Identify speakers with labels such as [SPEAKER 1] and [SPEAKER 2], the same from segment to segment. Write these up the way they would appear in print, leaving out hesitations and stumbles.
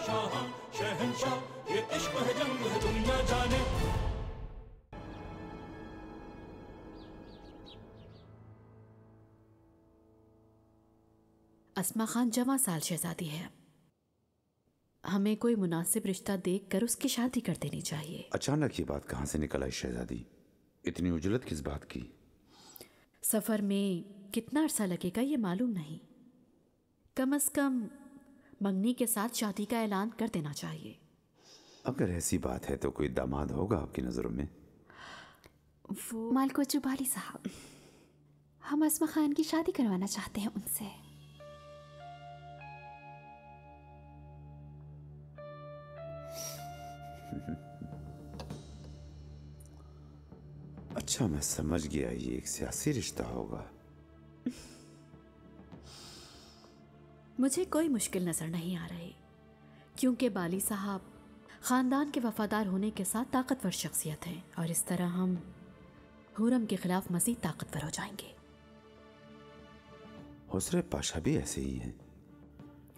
[SPEAKER 1] शाह शहंशाह, ये इश्क है जंग है दुनिया जाने।
[SPEAKER 2] अस्मा खान जवां साल शहजादी है, हमें कोई मुनासिब रिश्ता देखकर उसकी शादी कर देनी चाहिए।
[SPEAKER 3] अचानक ये बात कहाँ से निकल आई शहजादी? इतनी उजलत किस बात की?
[SPEAKER 2] सफर में कितना अरसा लगेगा ये मालूम नहीं, कम से कम मंगनी के साथ शादी का ऐलान कर देना चाहिए।
[SPEAKER 3] अगर ऐसी बात है तो कोई दामाद होगा आपकी नजरों में?
[SPEAKER 2] वो
[SPEAKER 4] मालकोचू बाली साहब, हम अस्मा खान की शादी करवाना चाहते हैं उनसे।
[SPEAKER 3] अच्छा, मैं समझ गया, ये एक सियासी रिश्ता होगा।
[SPEAKER 2] मुझे कोई मुश्किल नजर नहीं आ रही, क्योंकि बाली साहब खानदान के वफादार होने के साथ ताकतवर शख्सियत हैं, और इस तरह हम हुरम के खिलाफ मजीद ताकतवर हो जाएंगे।
[SPEAKER 3] हुसरे पाशा भी ऐसे ही हैं,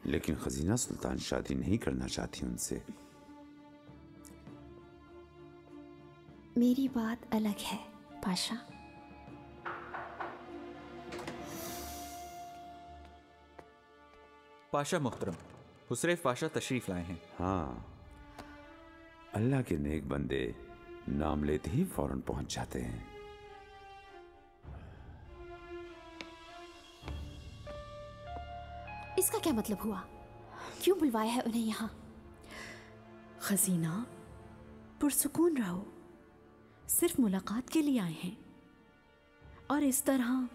[SPEAKER 3] लेकिन खजीना सुल्तान शादी नहीं करना चाहती उनसे।
[SPEAKER 4] मेरी बात अलग है पाशा।
[SPEAKER 5] पाशा मुहतरम, हुसरैफ पाशा तशरीफ लाए हैं।
[SPEAKER 3] हाँ, अल्लाह के नेक बंदे नाम लेते ही फौरन पहुंच जाते हैं।
[SPEAKER 4] इसका क्या मतलब हुआ? क्यों बुलवाया है उन्हें यहाँ?
[SPEAKER 2] खजीना, पुरसुकून रहो, सिर्फ मुलाकात के लिए आए हैं, और इस तरह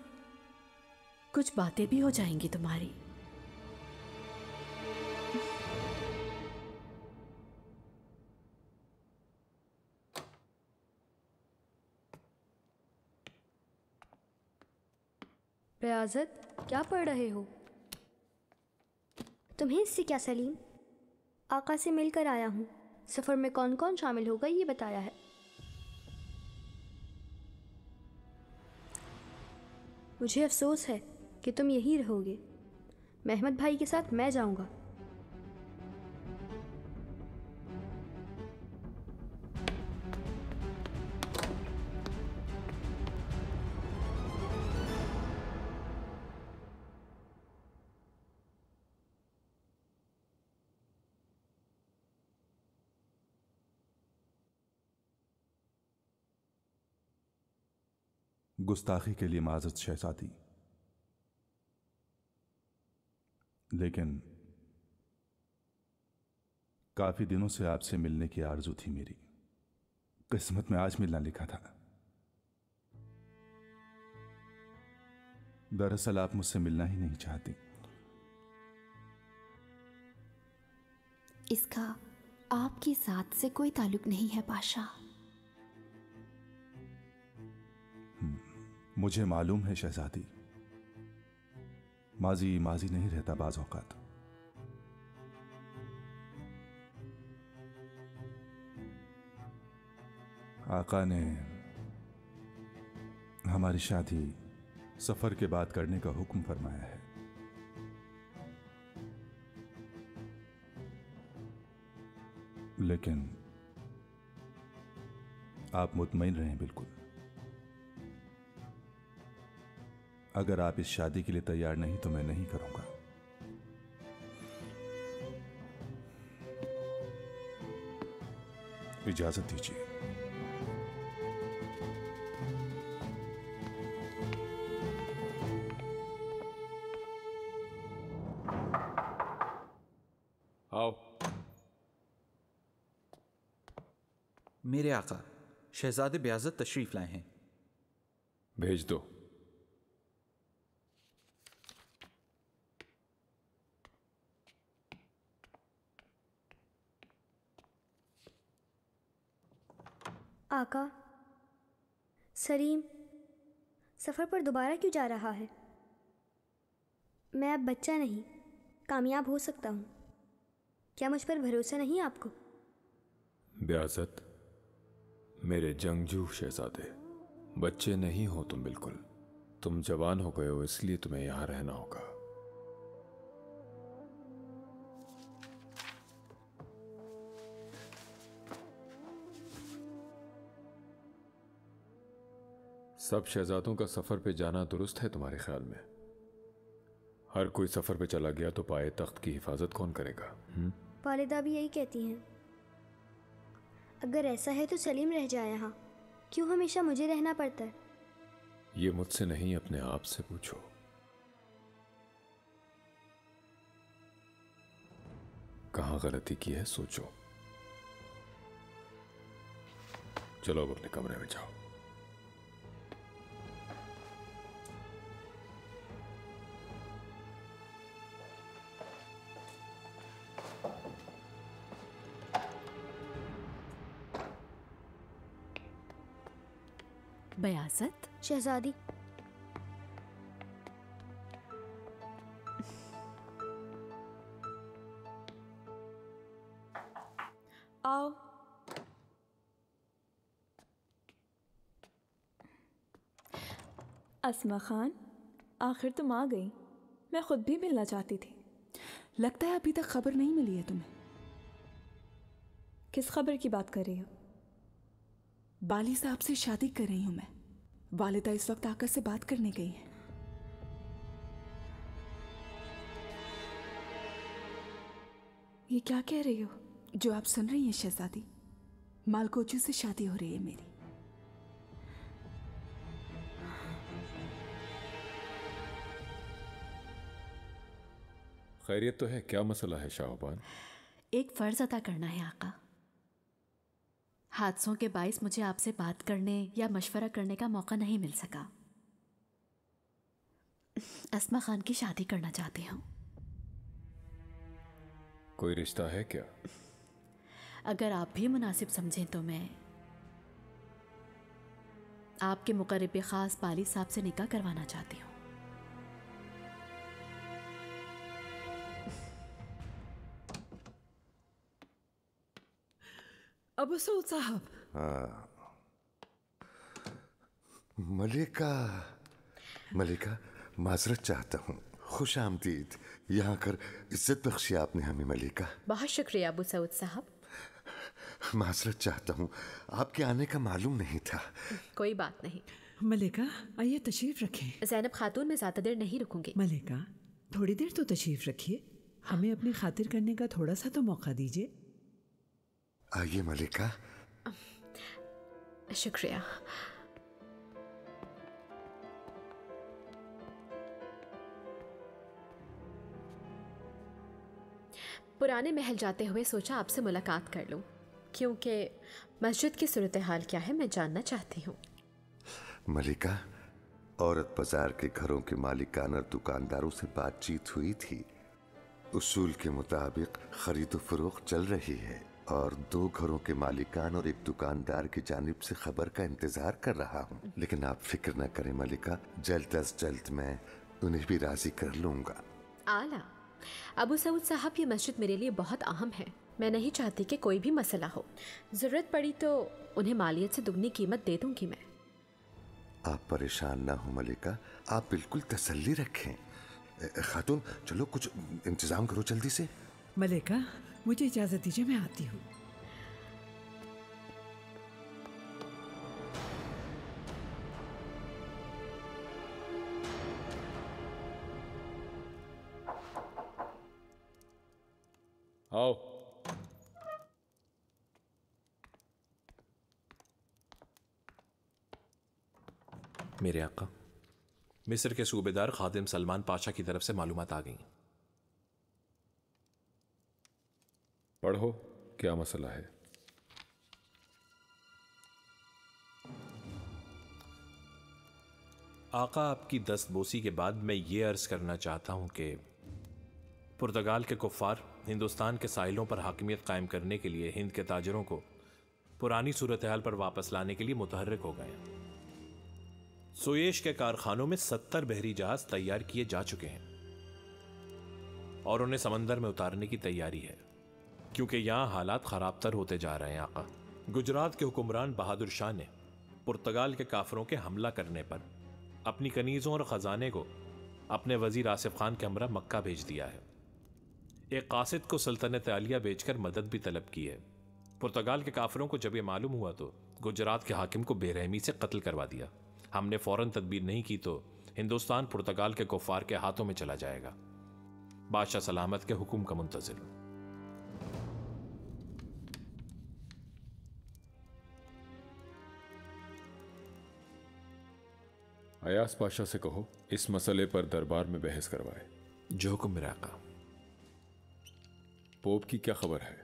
[SPEAKER 2] कुछ बातें भी हो जाएंगी तुम्हारी।
[SPEAKER 6] रियाजत, क्या पढ़ रहे हो?
[SPEAKER 7] तुम्हें इससे क्या सलीम? आका से मिलकर आया हूँ। सफ़र में कौन कौन शामिल होगा ये बताया है। मुझे अफसोस है कि तुम यहीं रहोगे। महमद भाई के साथ मैं जाऊँगा।
[SPEAKER 8] गुस्ताखी के लिए माजरत शहजादी, लेकिन काफी दिनों से आपसे मिलने की आरजू थी मेरी। किस्मत में आज मिलना लिखा था। दरअसल आप मुझसे मिलना ही नहीं चाहती।
[SPEAKER 4] इसका आपकी जात से कोई ताल्लुक नहीं है पाशा।
[SPEAKER 8] मुझे मालूम है शहजादी, माजी माजी नहीं रहता बाज औकात। आका ने हमारी शादी सफर के बाद करने का हुक्म फरमाया है। लेकिन आप मुतमईन रहें बिल्कुल। अगर आप इस शादी के लिए तैयार नहीं तो मैं नहीं करूंगा। इजाजत दीजिए।
[SPEAKER 5] आओ। मेरे आका शहजादे ब्याजत तशरीफ लाए हैं।
[SPEAKER 9] भेज दो।
[SPEAKER 7] आका, सलीम सफ़र पर दोबारा क्यों जा रहा है? मैं अब बच्चा नहीं, कामयाब हो सकता हूँ। क्या मुझ पर भरोसा नहीं आपको?
[SPEAKER 9] ब्याजत, मेरे जंगजू शहजादे, बच्चे नहीं हो तुम बिल्कुल। तुम जवान हो गए हो, इसलिए तुम्हें यहां रहना होगा। सब शहजादों का सफर पे जाना दुरुस्त है तुम्हारे ख्याल में? हर कोई सफर पे चला गया तो पाए तख्त की हिफाजत कौन करेगा?
[SPEAKER 7] वालिदा भी यही कहती हैं। अगर ऐसा है तो सलीम रह जाए यहाँ, क्यों हमेशा मुझे रहना पड़ता है?
[SPEAKER 9] ये मुझसे नहीं, अपने आप से पूछो। कहाँ गलती की है सोचो। चलो अब अपने कमरे में जाओ।
[SPEAKER 2] बयाज़त,
[SPEAKER 7] शहजादी,
[SPEAKER 10] आओ। अस्मा खान, आखिर तुम आ गई। मैं खुद भी मिलना चाहती थी।
[SPEAKER 11] लगता है अभी तक खबर नहीं मिली है तुम्हें।
[SPEAKER 10] किस खबर की बात कर रही हो?
[SPEAKER 11] बाली साहब से शादी कर रही हूं मैं। वालिदा इस वक्त आकर से बात करने गई हैं।
[SPEAKER 10] ये क्या कह रही हो?
[SPEAKER 11] जो आप सुन रही हैं शहजादी, मालकोचू से शादी हो रही है मेरी।
[SPEAKER 9] खैरियत तो है? क्या मसला है शाहबान?
[SPEAKER 2] एक फ़र्ज़ अदा करना है आका। हादसों के बाइस मुझे आपसे बात करने या मशवरा करने का मौका नहीं मिल सका। अस्मा खान की शादी करना चाहती हूँ।
[SPEAKER 9] कोई रिश्ता है क्या?
[SPEAKER 2] अगर आप भी मुनासिब समझें तो मैं आपके मुकर्रब ख़ास बाली साहब से निकाह करवाना चाहती हूँ।
[SPEAKER 12] अबू सऊद साहब।
[SPEAKER 13] मलिका, माजरत चाहता हूँ। खुश आमदीद। यहाँ कर इज्जत बख्शी आपने हमें मलिका।
[SPEAKER 2] बहुत शुक्रिया अबू सऊद साहब।
[SPEAKER 13] माजरत चाहता हूँ, आपके आने का मालूम नहीं था।
[SPEAKER 2] कोई बात नहीं।
[SPEAKER 12] मलिका, आइए तशरीफ रखें।
[SPEAKER 2] ज़ैनब खातून में ज़्यादा देर नहीं रुकूंगी।
[SPEAKER 12] मलिका, थोड़ी देर तो तशरीफ रखिए। हमें अपनी खातिर करने का थोड़ा सा तो मौका दीजिए।
[SPEAKER 13] आइए मलिका।
[SPEAKER 2] शुक्रिया। पुराने महल जाते हुए सोचा आपसे मुलाकात कर लूं, क्योंकि मस्जिद की सूरत हाल क्या है मैं जानना चाहती हूँ।
[SPEAKER 13] मलिका, औरत बाजार के घरों के मालिकान और दुकानदारों से बातचीत हुई थी। उसूल के मुताबिक खरीदो फरोख्त चल रही है और 2 घरों के मालिकान और एक दुकानदार की जानिब से खबर का इंतजार कर रहा हूँ। लेकिन आप फिक्र न करें मलिका, जल्द अज जल्द मैं उन्हें भी राजी कर लूंगा।
[SPEAKER 2] आला। अबू सऊद साहब, ये मस्जिद मेरे लिए बहुत अहम है। मैं नहीं चाहती कि कोई भी मसला हो। ज़रूरत पड़ी तो उन्हें मालियत से दुगनी कीमत दे दूंगी मैं।
[SPEAKER 13] आप परेशान ना हो मलिका, आप बिल्कुल तसल्ली रखें। खातून, चलो कुछ इंतजाम करो जल्दी से।
[SPEAKER 12] मलिका, मुझे इजाजत दीजिए, मैं आती हूँ।
[SPEAKER 9] आओ।
[SPEAKER 5] मेरे आका, मिस्र के सूबेदार खादिम सलमान पाशा की तरफ से मालूमात आ गई।
[SPEAKER 9] पढ़ो, क्या मसला है?
[SPEAKER 5] आका, आपकी दस्तबोसी के बाद मैं ये अर्ज करना चाहता हूं कि पुर्तगाल के कुफ्फार हिंदुस्तान के साहिलों पर हाकिमियत कायम करने के लिए हिंद के ताजरों को पुरानी सूरत हाल पर वापस लाने के लिए मुतहर्रिक हो गए हैं। सुएश के कारखानों में 70 बहरी जहाज तैयार किए जा चुके हैं और उन्हें समंदर में उतारने की तैयारी है, क्योंकि यहां हालात खराब तर होते जा रहे हैं। आका, गुजरात के हुक्मरान बहादुर शाह ने पुर्तगाल के काफरों के हमला करने पर अपनी कनीज़ों और ख़जाने को अपने वजीर आसिफ खान के हमरा मक्का भेज दिया है। एक कासिद को सल्तनत आलिया बेचकर मदद भी तलब की है। पुर्तगाल के काफरों को जब यह मालूम हुआ तो गुजरात के हाकिम को बेरहमी से कत्ल करवा दिया। हमने फौरन तदबीर नहीं की तो हिंदुस्तान पुर्तगाल के कुफार के हाथों में चला जाएगा। बादशाह सलामत के हुक्म का मुंतजिर हूं।
[SPEAKER 9] अयास पाशा से कहो इस मसले पर दरबार में बहस करवाए।
[SPEAKER 5] जो हुक्म मेरा आका।
[SPEAKER 9] पोप की क्या खबर है?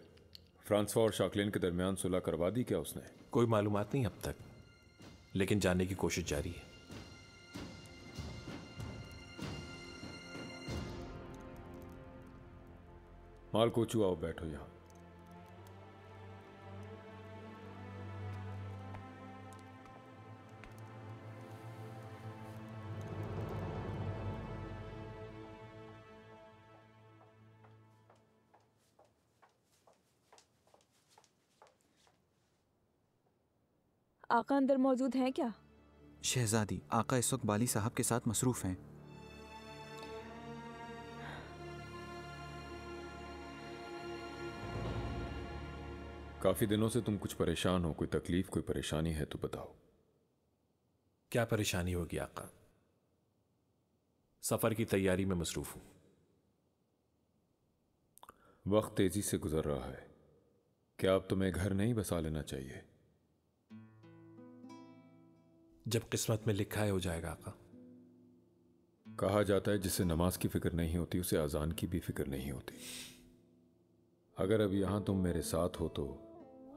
[SPEAKER 9] फ्रांसवा और शाकलिन के दरमियान सुलह करवा दी क्या उसने?
[SPEAKER 5] कोई मालूमात नहीं अब तक, लेकिन जानने की कोशिश जारी है।
[SPEAKER 9] माल कोचू आओ, बैठो यहां।
[SPEAKER 10] आका अंदर मौजूद हैं क्या?
[SPEAKER 14] शहजादी, आका इस वक्त बाली साहब के साथ मसरूफ हैं।
[SPEAKER 9] काफी दिनों से तुम कुछ परेशान हो, कोई तकलीफ, कोई परेशानी है तो बताओ।
[SPEAKER 5] क्या परेशानी होगी आका? सफर की तैयारी में मसरूफ हूं।
[SPEAKER 9] वक्त तेजी से गुजर रहा है, क्या अब तुम्हें घर नहीं बसा लेना चाहिए?
[SPEAKER 5] जब किस्मत में लिखा है हो जाएगा आका।
[SPEAKER 9] कहा जाता है जिसे नमाज की फिक्र नहीं होती उसे अजान की भी फिक्र नहीं होती। अगर अब यहां तुम मेरे साथ हो तो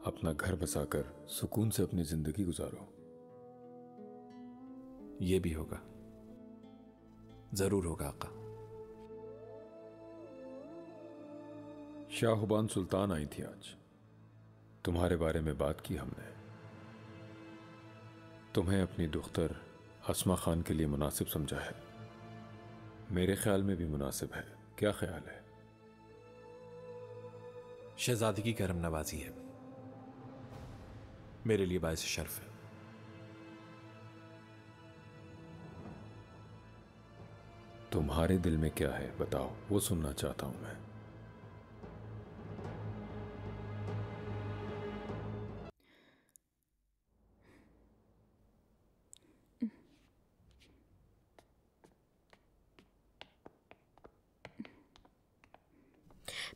[SPEAKER 9] अपना घर बसाकर सुकून से अपनी जिंदगी गुजारो।
[SPEAKER 5] यह भी होगा, जरूर होगा आका।
[SPEAKER 9] शाहबान सुल्तान आई थी आज, तुम्हारे बारे में बात की हमने। तुम्हें अपनी दुख्तर अस्मा खान के लिए मुनासिब समझा है। मेरे ख्याल में भी मुनासिब है, क्या ख्याल है?
[SPEAKER 5] शहजादी की करम नवाजी है, मेरे लिए बाइस शर्फ है।
[SPEAKER 9] तुम्हारे दिल में क्या है बताओ, वो सुनना चाहता हूं मैं।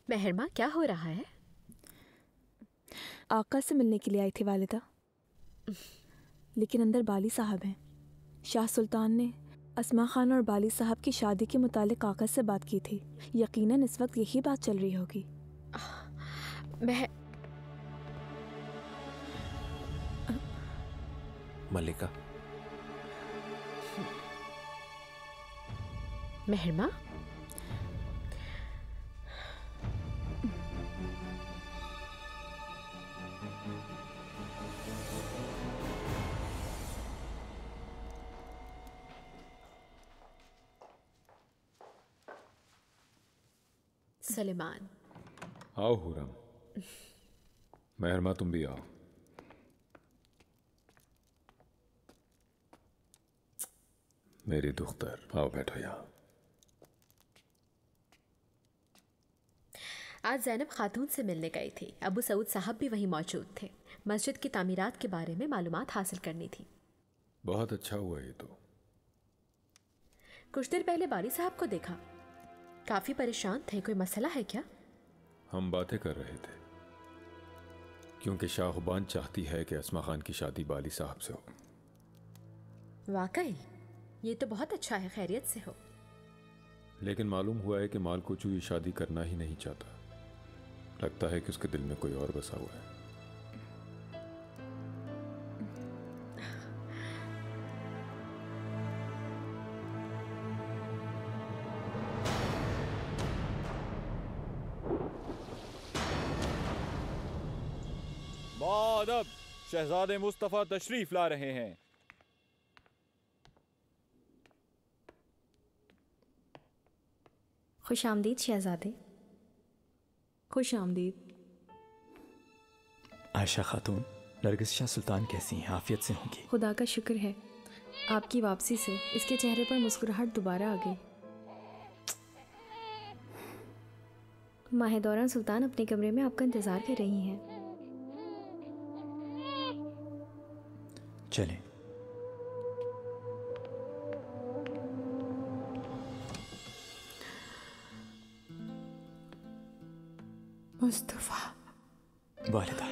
[SPEAKER 2] मेहरमा, क्या हो रहा है?
[SPEAKER 10] आका से मिलने के लिए आई थी वालिदा, लेकिन अंदर बाली साहब हैं। शाह सुल्तान ने अस्मा खान और बाली साहब की शादी के मुतालिक आका से बात की थी। यकीनन इस वक्त यही बात चल रही होगी।
[SPEAKER 5] मलिका।
[SPEAKER 2] मेहरमा, सलेमान।
[SPEAKER 9] आओ हुरम। मेहरमा तुम भी आओ। मेरी दुख्तर, आओ बैठो यहां।
[SPEAKER 2] आज ज़ैनब खातून से मिलने गई थी। अबू सऊद साहब भी वहीं मौजूद थे। मस्जिद की तामीरात के बारे में मालूमात हासिल करनी थी।
[SPEAKER 9] बहुत अच्छा हुआ ये तो।
[SPEAKER 2] कुछ देर पहले बाली साहब को देखा, काफी परेशान थे। कोई मसला है क्या?
[SPEAKER 9] हम बातें कर रहे थे क्योंकि शाहबान चाहती है कि अस्मा खान की शादी बाली साहब से हो।
[SPEAKER 2] वाकई ये तो बहुत अच्छा है, खैरियत से हो।
[SPEAKER 9] लेकिन मालूम हुआ है कि माल कोचू ये शादी करना ही नहीं चाहता। लगता है कि उसके दिल में कोई और बसा हुआ है।
[SPEAKER 15] बादब, शहजादे मुस्तफा तशरीफ ला रहे हैं।
[SPEAKER 7] खुश आमदीद शहजादे।
[SPEAKER 10] खुश आमदीद।
[SPEAKER 14] आयशा खातून, नरगिस शाह सुल्तान कैसी हैं? आफियत से होंगी?
[SPEAKER 4] खुदा का शुक्र है, आपकी वापसी से इसके चेहरे पर मुस्कुराहट दोबारा आ गई। माहिदौरा सुल्तान अपने कमरे में आपका इंतज़ार कर रही हैं।
[SPEAKER 14] चलें।
[SPEAKER 11] मुस्तफ़ा,
[SPEAKER 14] वालिदा,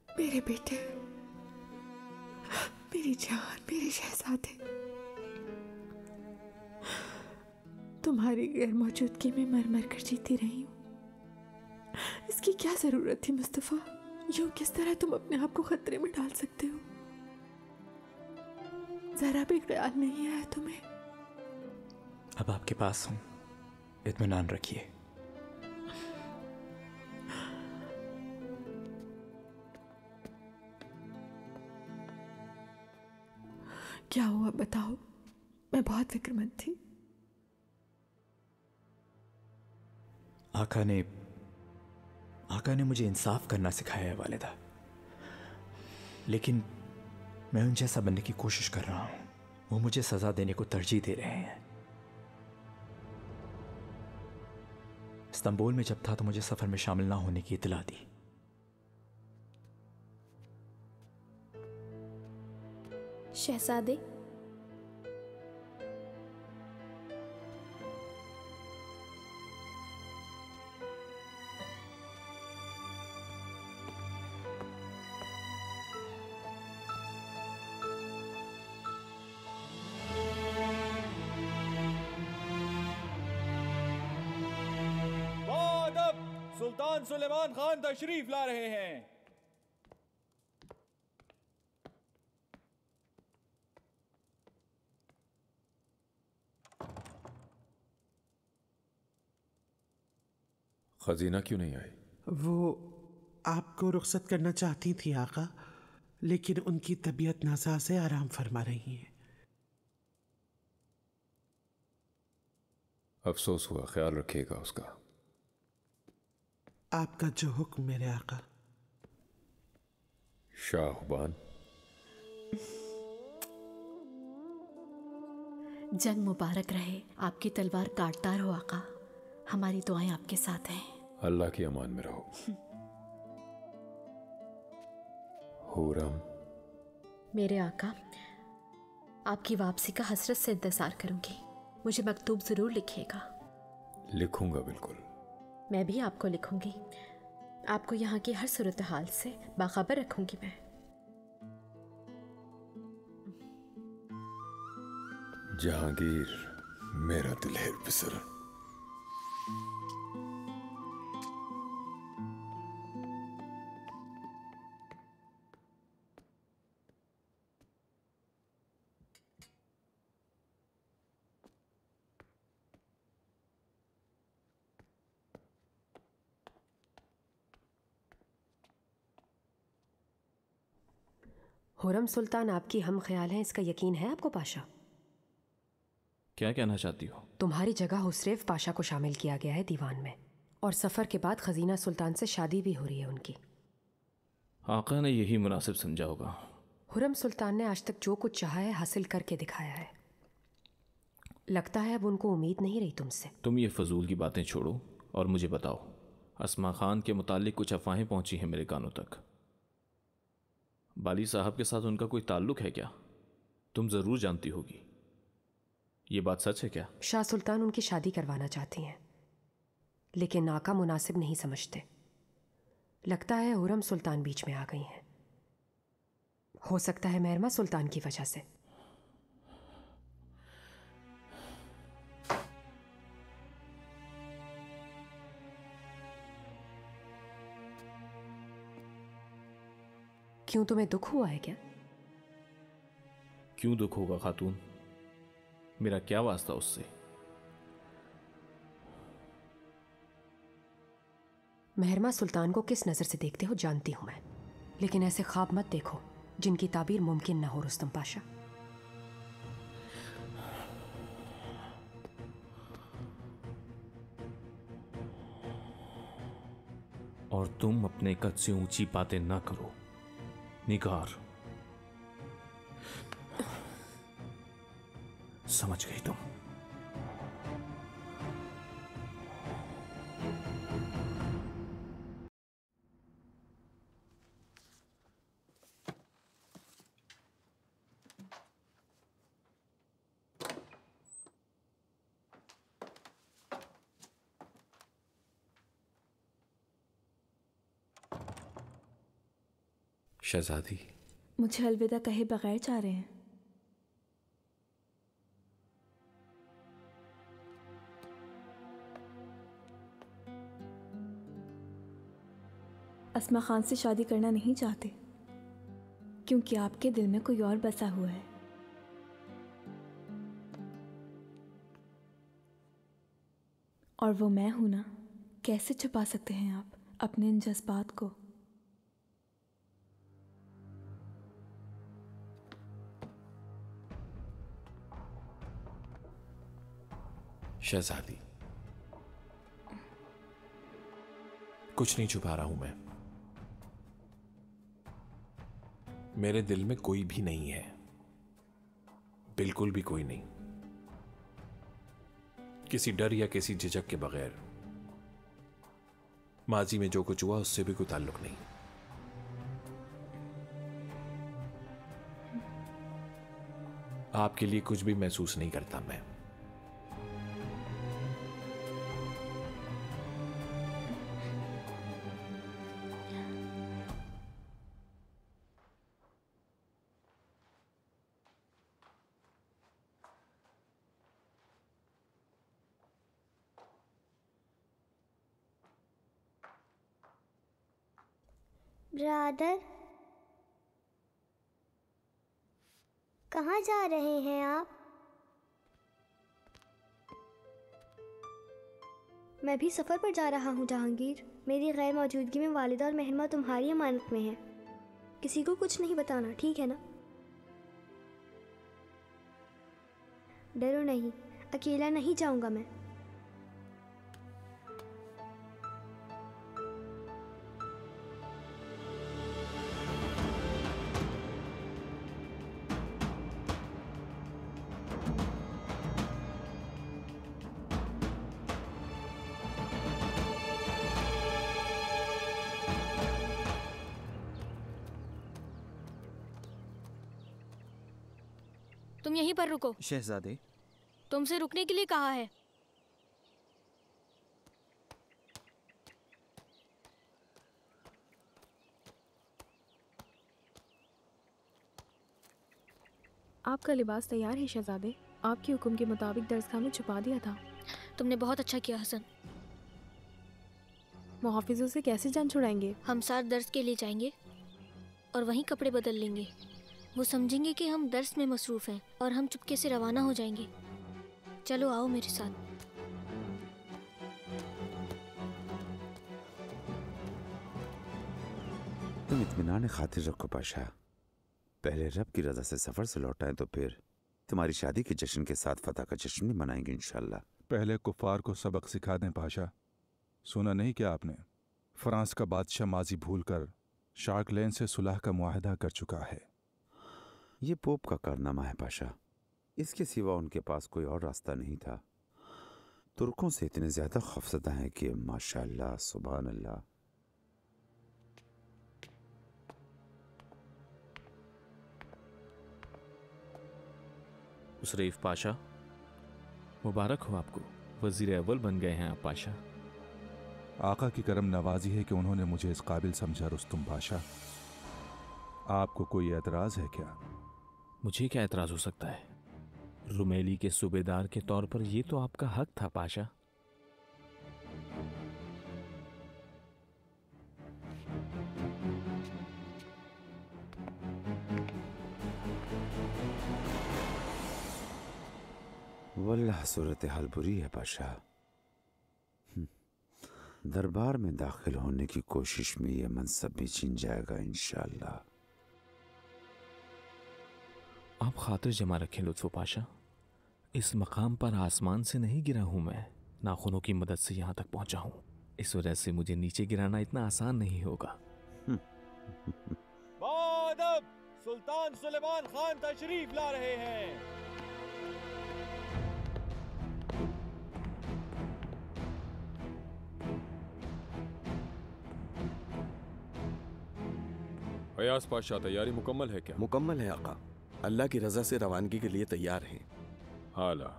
[SPEAKER 11] मेरे बेटे, मेरी जान, मेरे शहजादे, तुम्हारी गैर मौजूदगी में मर मर कर जीती रही हूँ। इसकी क्या जरूरत थी मुस्तफ़ा? यूं किस तरह तुम अपने आप को खतरे में डाल सकते हो? जरा भी ख्याल नहीं आया तुम्हें?
[SPEAKER 14] अब आपके पास हूं, इत्मीनान रखिए।
[SPEAKER 11] क्या हुआ बताओ? मैं बहुत फिक्रमंद थी।
[SPEAKER 14] आका ने मुझे इंसाफ करना सिखाया है वालिदा, लेकिन मैं उन जैसा बनने की कोशिश कर रहा हूं। वो मुझे सजा देने को तरजीह दे रहे हैं। इस्तांबुल में जब था तो मुझे सफर में शामिल ना होने की इत्तला दी।
[SPEAKER 4] शहजादे,
[SPEAKER 15] सुल्तान सुलेमान खान तशरीफ ला रहे हैं।
[SPEAKER 9] खजीना क्यों नहीं आई?
[SPEAKER 16] वो आपको रुखसत करना चाहती थी आका, लेकिन उनकी तबीयत नासाज से आराम फरमा रही है।
[SPEAKER 9] अफसोस हुआ, ख्याल रखिएगा उसका।
[SPEAKER 16] आपका जो हुक्म मेरे आका।
[SPEAKER 9] शाहबान,
[SPEAKER 2] जंग मुबारक रहे। आपकी तलवार काटदार हो आका। हमारी दुआएं आपके साथ हैं।
[SPEAKER 9] अल्लाह की अमान में रहो। हुरम,
[SPEAKER 2] मेरे आका, आपकी वापसी का हसरत से इंतजार करूंगी। मुझे मकतूब जरूर लिखिएगा।
[SPEAKER 9] लिखूंगा बिल्कुल।
[SPEAKER 2] मैं भी आपको लिखूंगी। आपको यहाँ की हर सूरत हाल से बाखबर रखूंगी मैं।
[SPEAKER 9] जहांगीर, मेरा दिलेर पिसर।
[SPEAKER 17] हुरम सुल्तान आपकी हम ख्याल हैं, इसका यकीन है आपको पाशा?
[SPEAKER 5] क्या कहना चाहती हो?
[SPEAKER 17] तुम्हारी जगह हुसरेव पाशा को शामिल किया गया है दीवान में, और सफ़र के बाद खजीना सुल्तान से शादी भी हो रही है उनकी।
[SPEAKER 5] आका ने यही मुनासिब समझा होगा।
[SPEAKER 17] हुरम सुल्तान ने आज तक जो कुछ चाहा है हासिल करके दिखाया है। लगता है अब उनको उम्मीद नहीं रही तुमसे।
[SPEAKER 5] तुम ये फजूल की बातें छोड़ो और मुझे बताओ, अस्मा खान के मुतालिक कुछ अफवाहें पहुंची हैं मेरे कानों तक। बाली साहब के साथ उनका कोई ताल्लुक है क्या? तुम ज़रूर जानती होगी। ये बात सच है क्या?
[SPEAKER 17] शाह सुल्तान उनकी शादी करवाना चाहती हैं, लेकिन आका मुनासिब नहीं समझते। लगता है हुरम सुल्तान बीच में आ गई हैं। हो सकता है मेहरमा सुल्तान की वजह से। क्यों, तुम्हें दुख हुआ है क्या?
[SPEAKER 5] क्यों दुख होगा खातून? मेरा क्या वास्ता उससे?
[SPEAKER 17] मेहरमा सुल्तान को किस नजर से देखते हो जानती हूं मैं, लेकिन ऐसे ख्वाब मत देखो जिनकी ताबीर मुमकिन ना हो रुस्तम पाशा।
[SPEAKER 5] और तुम अपने कद से ऊंची बातें ना करो निगार। समझ गई तुम? शहजादी,
[SPEAKER 10] मुझे अलविदा कहे बगैर जा रहे हैं? अस्मा खान से शादी करना नहीं चाहते क्योंकि आपके दिल में कोई और बसा हुआ है। और वो मैं हूं ना। कैसे छुपा सकते हैं आप अपने इन जज्बात को?
[SPEAKER 5] शहजादी, कुछ नहीं छुपा रहा हूं मैं। मेरे दिल में कोई भी नहीं है, बिल्कुल भी कोई नहीं। किसी डर या किसी झिझक के बगैर माजी में जो कुछ हुआ उससे भी कोई ताल्लुक नहीं। आपके लिए कुछ भी महसूस नहीं करता मैं।
[SPEAKER 7] ब्रादर, कहाँ जा रहे हैं आप? मैं भी सफ़र पर जा रहा हूँ जहांगीर। मेरी गैर मौजूदगी में वालिदा और महरमा तुम्हारी अमानत में है। किसी को कुछ नहीं बताना, ठीक है ना? डरो नहीं, अकेला नहीं जाऊँगा मैं।
[SPEAKER 18] तुम यहीं पर रुको।
[SPEAKER 19] शहजादे,
[SPEAKER 18] तुमसे रुकने के लिए कहा है।
[SPEAKER 10] आपका लिबास तैयार है शहजादे। आपके हुक्म के मुताबिक दरसगाह में छुपा दिया था।
[SPEAKER 18] तुमने बहुत अच्छा किया हसन।
[SPEAKER 10] मुहाफिजों से कैसे जान छुड़ाएंगे?
[SPEAKER 18] हम साथ दर्स के लिए जाएंगे और वहीं कपड़े बदल लेंगे। वो समझेंगे कि हम दर्स में मसरूफ़ हैं और हम चुपके से रवाना हो जाएंगे। चलो आओ मेरे साथ।
[SPEAKER 3] तुम इत्मीनान खातिर रखो पाशा। पहले रब की रजा से सफर से लौटाएं तो फिर तुम्हारी शादी के जश्न के साथ फतह का जश्न भी मनाएंगे इंशाल्लाह।
[SPEAKER 8] पहले कुफार को सबक सिखा दें पाशा। सुना नहीं क्या आपने? फ्रांस का बादशाह माजी भूलकर शार्क लेन से सुलह का मुआहदा कर चुका है।
[SPEAKER 3] ये पोप का कारनामा है पाशा। इसके सिवा उनके पास कोई और रास्ता नहीं था। तुर्कों से इतने ज्यादा खौफजदा हैं कि माशाअल्लाह सुभान अल्लाह।
[SPEAKER 20] उसरईफ पाशा, मुबारक हो आपको। वजीर अव्वल बन गए हैं आप पाशा।
[SPEAKER 8] आका की करम नवाजी है कि उन्होंने मुझे इस काबिल समझा रुस्तुम पाशा। आपको कोई एतराज़ है क्या?
[SPEAKER 20] मुझे क्या एतराज़ हो सकता है? रुमेली के सूबेदार के तौर पर यह तो आपका हक था पाशा।
[SPEAKER 3] वल्लाह सूरत हाल बुरी है पाशा। दरबार में दाखिल होने की कोशिश में यह मनसब भी छीन जाएगा इंशाअल्लाह।
[SPEAKER 20] आप खातिर जमा रखें लुत्फो पाशा। इस मकाम पर आसमान से नहीं गिरा हूं मैं, नाखूनों की मदद से यहां तक पहुंचा हूं। इस वजह से मुझे नीचे गिराना इतना आसान नहीं होगा।
[SPEAKER 15] बादब, सुल्तान सुलेमान खान तशरीफ ला रहे हैं।
[SPEAKER 9] फयाज पाशा, तैयारी मुकम्मल है क्या?
[SPEAKER 19] मुकम्मल है आका। अल्लाह की रजा से रवानगी के लिए तैयार हैं।
[SPEAKER 9] हाला।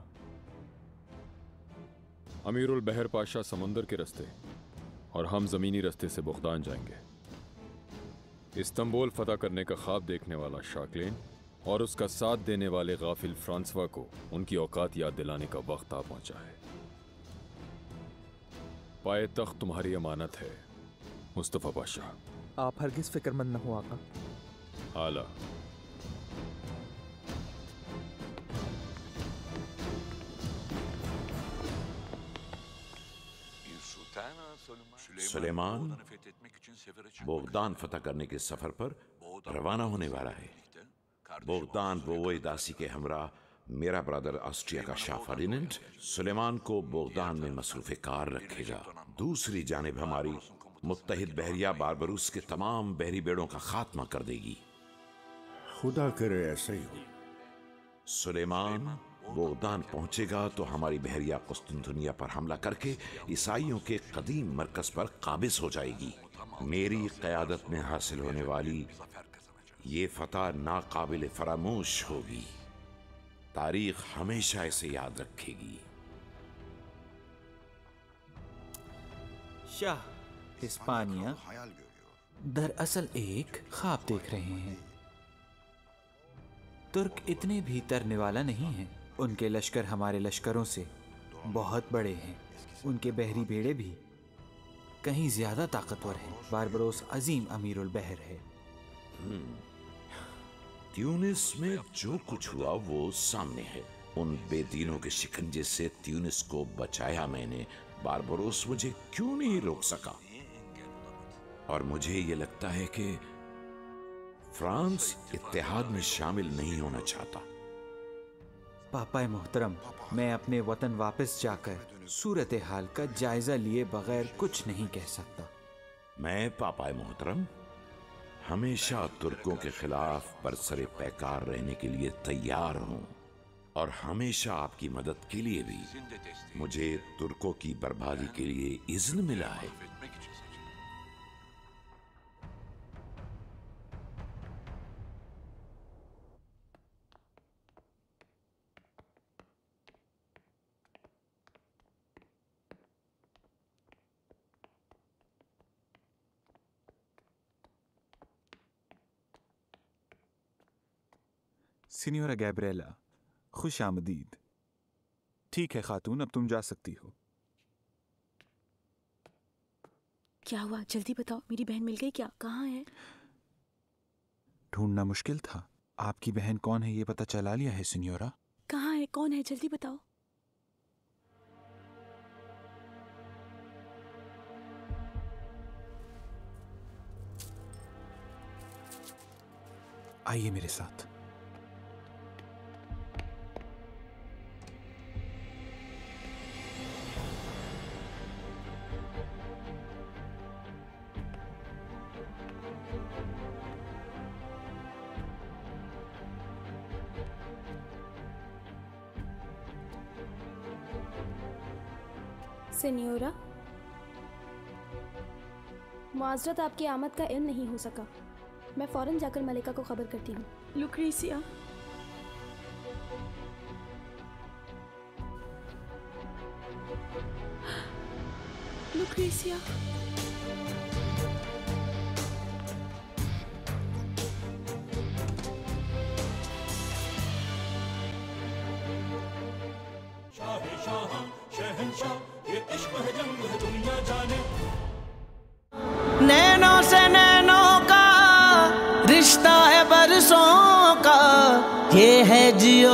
[SPEAKER 9] अमीरुल बहर पाशा समंदर के रास्ते और हम जमीनी रास्ते से बुग़दान जाएंगे। इस्तांबुल फतह करने का ख्वाब देखने वाला शाकलेन और उसका साथ देने वाले गाफिल फ्रांसवा को उनकी औकात याद दिलाने का वक्त आ पहुंचा है। पाए तख्त तुम्हारी अमानत है मुस्तफ़ा पाशा।
[SPEAKER 14] आप हरगिज फिक्रमंद न हो आका।
[SPEAKER 9] आला।
[SPEAKER 3] सुलेमान बोगदान फतह करने के सफर पर रवाना होने वाला है। बोगदान बोवेदासी के हमरा मेरा ब्रदर ऑस्ट्रिया का शाह फर्डिनेंड सुलेमान को बोगदान में मसरूफ कार रखेगा। दूसरी जानिब हमारी मुत्तहिद बहरिया बारबरूस के तमाम बहरी बेड़ों का खात्मा कर देगी।
[SPEAKER 13] खुदा करे ऐसे ही हो।
[SPEAKER 3] सुलेमान बोगदान पहुंचेगा तो हमारी बहरिया कुस्तुनतुनिया पर हमला करके ईसाइयों के कदीम मरकज पर काबिज हो जाएगी। मेरी क़यादत में हासिल होने वाली ये फतह नाकाबिल फरामोश होगी। तारीख हमेशा इसे याद रखेगी।
[SPEAKER 21] शाह हिस्पानिया दरअसल एक ख्वाब देख रहे हैं। तुर्क इतने भी तरने वाला नहीं है। उनके लश्कर हमारे लश्करों से बहुत बड़े हैं। उनके बहरी बेड़े भी कहीं ज्यादा ताकतवर हैं। बारबरोस अजीम अमीरुल बहर है।
[SPEAKER 3] ट्यूनिस में जो कुछ हुआ वो सामने है। उन बेदीनों के शिकंजे से ट्यूनिस को बचाया मैंने। बारबरोस मुझे क्यों नहीं रोक सका? और मुझे ये लगता है कि फ्रांस इत्तेहाद में शामिल नहीं होना चाहता।
[SPEAKER 21] पापा मोहतरम, मैं अपने वतन वापस जाकर सूरत हाल का जायजा लिए बगैर कुछ नहीं कह सकता।
[SPEAKER 3] मैं पापा मोहतरम हमेशा तुर्कों के खिलाफ बरसरे पैकार रहने के लिए तैयार हूं और हमेशा आपकी मदद के लिए भी। मुझे तुर्कों की बर्बादी के लिए इज़्न मिला है।
[SPEAKER 8] सिनियोरा गैब्रिएला, खुश आमदीद। ठीक है खातून, अब तुम जा सकती हो।
[SPEAKER 2] क्या हुआ? जल्दी बताओ, मेरी बहन मिल गई क्या? कहाँ है?
[SPEAKER 8] ढूंढना मुश्किल था। आपकी बहन कौन है ये पता चला लिया है सिनियोरा?
[SPEAKER 2] कहाँ है? कौन है? जल्दी बताओ।
[SPEAKER 8] आइए मेरे साथ।
[SPEAKER 22] सिनियोरा, माजरत आपकी आमद का इल्म नहीं हो सका। मैं फौरन जाकर मलिका को खबर करती हूँ।
[SPEAKER 2] लुक्रेसिया, लुक्रेसिया,
[SPEAKER 23] नैनों से नैनों का रिश्ता है बरसों का, ये है जियो